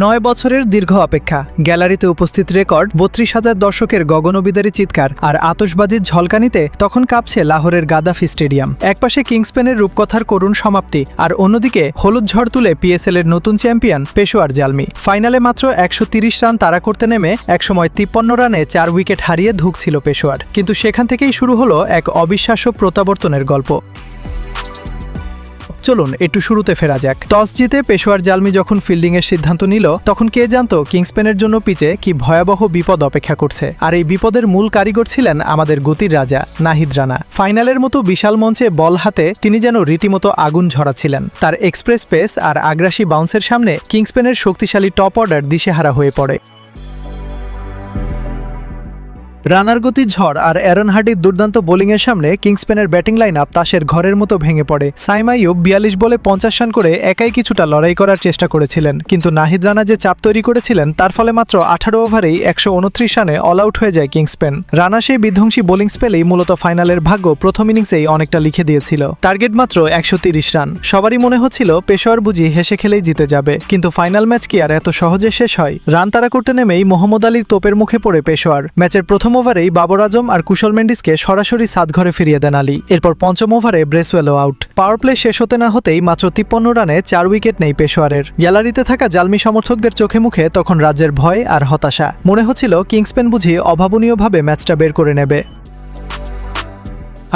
9 বছরের দীর্ঘ অপেক্ষা, গ্যালারিতে উপস্থিত রেকর্ড ৩২,০০০ দর্শকের গগনবিদারী চিৎকার আর আতশবাজির ঝলকানিতে তখন কাঁপছে লাহোরের গাদ্দাফি স্টেডিয়াম। একপাশে কিংসম্যানের রূপকথার করুণ সমাপ্তি, আর অন্যদিকে হলুদ ঝড় তুলে পিএসএল এর নতুন চ্যাম্পিয়ন পেশোয়ার জালমি। ফাইনালে মাত্র ১৩০ রান তাড়া করতে নেমে একসময় ৫৩ রানে ৪ উইকেট হারিয়ে ধুঁকছিল পেশোয়ার, কিন্তু সেখান থেকেই শুরু হলো এক অবিশ্বাস্য প্রত্যাবর্তনের গল্প। চলুন একটু শুরুতে ফেরা যাক। টস জিতে পেশোয়ার জালমি যখন ফিল্ডিংয়ের সিদ্ধান্ত নিল, তখন কে জানতো কিংসম্যানের জন্য পিচে কি ভয়াবহ বিপদ অপেক্ষা করছে। আর এই বিপদের মূল কারিগর ছিলেন আমাদের গতির রাজা নাহিদ রানা। ফাইনালের মতো বিশাল মঞ্চে বল হাতে তিনি যেন রীতিমতো আগুন ঝরাচ্ছিলেন। তার এক্সপ্রেস পেস আর আগ্রাসী বাউন্সের সামনে কিংসম্যানের শক্তিশালী টপ অর্ডার দিশেহারা হয়ে পড়ে। রানার গতি ঝড় আর অ্যারন হার্ডির দুর্দান্ত বোলিংয়ের সামনে কিংসম্যানের ব্যাটিং লাইন আপ তাসের ঘরের মতো ভেঙে পড়ে। সাইম আইয়ুব ৪২ বলে ৫০ রান করে একাই কিছুটা লড়াই করার চেষ্টা করেছিলেন, কিন্তু নাহিদ রানা যে চাপ তৈরি করেছিলেন তার ফলে মাত্র ১৮ ওভারেই ১২৯ রানে অল আউট হয়ে যায় কিংসম্যান। রানা সেই বিধ্বংসী বোলিং স্পেলেই মূলত ফাইনালের ভাগ্য প্রথম ইনিংসেই অনেকটা লিখে দিয়েছিল। টার্গেট মাত্র ১৩০ রান। সবারই মনে হচ্ছিল পেশোয়ার বুঝি হেসে খেলেই জিতে যাবে, কিন্তু ফাইনাল ম্যাচ কি আর এত সহজে শেষ হয়? রান তাড়া করতে নেমেই মোহাম্মদ আলীর তোপের মুখে পড়ে পেশোয়ার। ম্যাচের প্রথম ওভারেই বাবর আজম আর কুশল মেন্ডিসকে সরাসরি সাতঘরে ফিরিয়ে দেন আলী। এরপর পঞ্চম ওভারে ব্রেসওয়েলও আউট। পাওয়ার প্লে শেষ হতে না হতেই মাত্র ৫৩ রানে ৪ উইকেট নেই পেশোয়ারের। গ্যালারিতে থাকা জালমি সমর্থকদের চোখে মুখে তখন রাজ্যের ভয় আর হতাশা। মনে হচ্ছিল কিংসম্যান বুঝি অভাবনীয়ভাবে ম্যাচটা বের করে নেবে।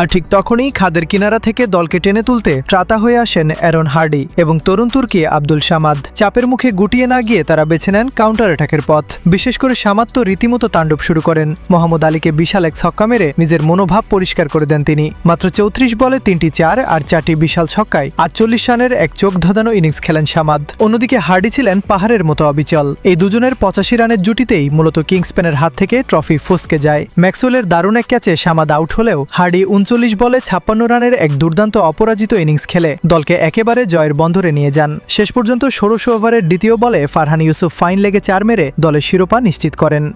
আর ঠিক তখনই খাদের কিনারা থেকে দলকে টেনে তুলতে ত্রাতা হয়ে আসেন অ্যারন হার্ডি এবং তরুণ তুর্কি আব্দুল সামাদ। চাপের মুখে গুটিয়ে না গিয়ে তারা বেছে নেন কাউন্টার অ্যাটাকের পথ। বিশেষ করে সামাদ তো রীতিমতো তাণ্ডব শুরু করেন। মোহাম্মদ আলীকে বিশাল এক ছক্কা মেরে নিজের মনোভাব পরিষ্কার করে দেন তিনি। মাত্র ৩৪ বলে ৩টি ৪ আর ৪টি বিশাল ছক্কায় ৪৮ রানের এক চোখ ধাঁধানো ইনিংস খেলেন সামাদ। অন্যদিকে হার্ডি ছিলেন পাহাড়ের মতো অবিচল। এই দুজনের ৮৫ রানের জুটিতেই মূলত কিংসম্যানের হাত থেকে ট্রফি ফসকে যায়। ম্যাক্সওয়েলের দারুণ এক ক্যাচে সামাদ আউট হলেও হার্ডি ৩৯ বলে ৫৬ রানের এক দুর্দান্ত অপরাজিত ইনিংস খেলে দলকে একেবারে জয়ের বন্দরে নিয়ে যান। শেষ পর্যন্ত ১৬০ ওভারের দ্বিতীয় বলে ফারহান ইউসুফ ফাইন লেগে ৪ মেরে দলের শিরোপা নিশ্চিত করেন।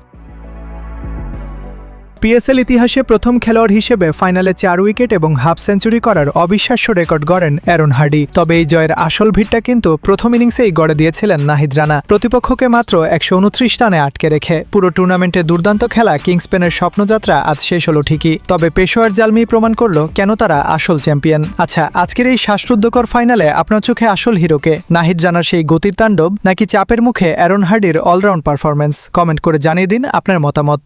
পিএসএল ইতিহাসে প্রথম খেলোয়াড় হিসেবে ফাইনালে ৪ উইকেট এবং হাফ সেঞ্চুরি করার অবিশ্বাস্য রেকর্ড গড়েন অ্যারন হার্ডি। তবে এই জয়ের আসল ভিড়টা কিন্তু প্রথম ইনিংসেই গড়ে দিয়েছিলেন নাহিদ রানা, প্রতিপক্ষকে মাত্র ১২৯ রানে আটকে রেখে। পুরো টুর্নামেন্টে দুর্দান্ত খেলা কিংসম্যানের স্বপ্নযাত্রা আজ শেষ হলো ঠিকই, তবে পেশোয়ার জালমি প্রমাণ করলো কেন তারা আসল চ্যাম্পিয়ন। আচ্ছা, আজকের এই শ্বাসরুদ্ধকর ফাইনালে আপনার চোখে আসল হিরোকে? নাহিদ রানার সেই গতির তাণ্ডব, নাকি চাপের মুখে অ্যারন হার্ডির অলরাউন্ড পারফরম্যান্স? কমেন্ট করে জানিয়ে দিন আপনার মতামত।